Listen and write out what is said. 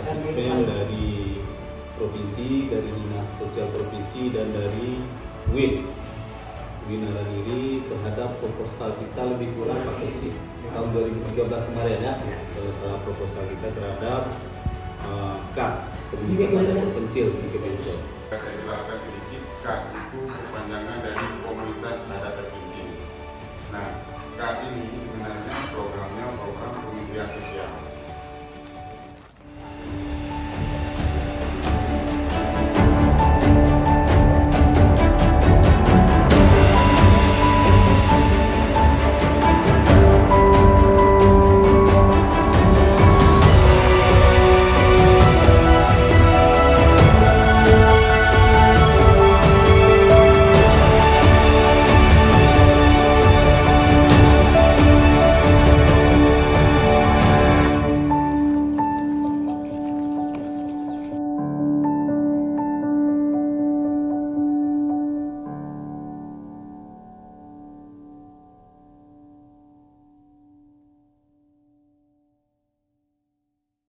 asesmen dari provinsi, dari dinas sosial provinsi dan dari WIN diri terhadap proposal kita lebih kurang paket sih tahun 2013 kemarin ya, salah proposal kita terhadap KAD komunitas Adat Terpencil di Kemensos. Saya jelaskan sedikit, KAD itu kepanjangan dari komunitas Adat Terpencil. Nah, KAD ini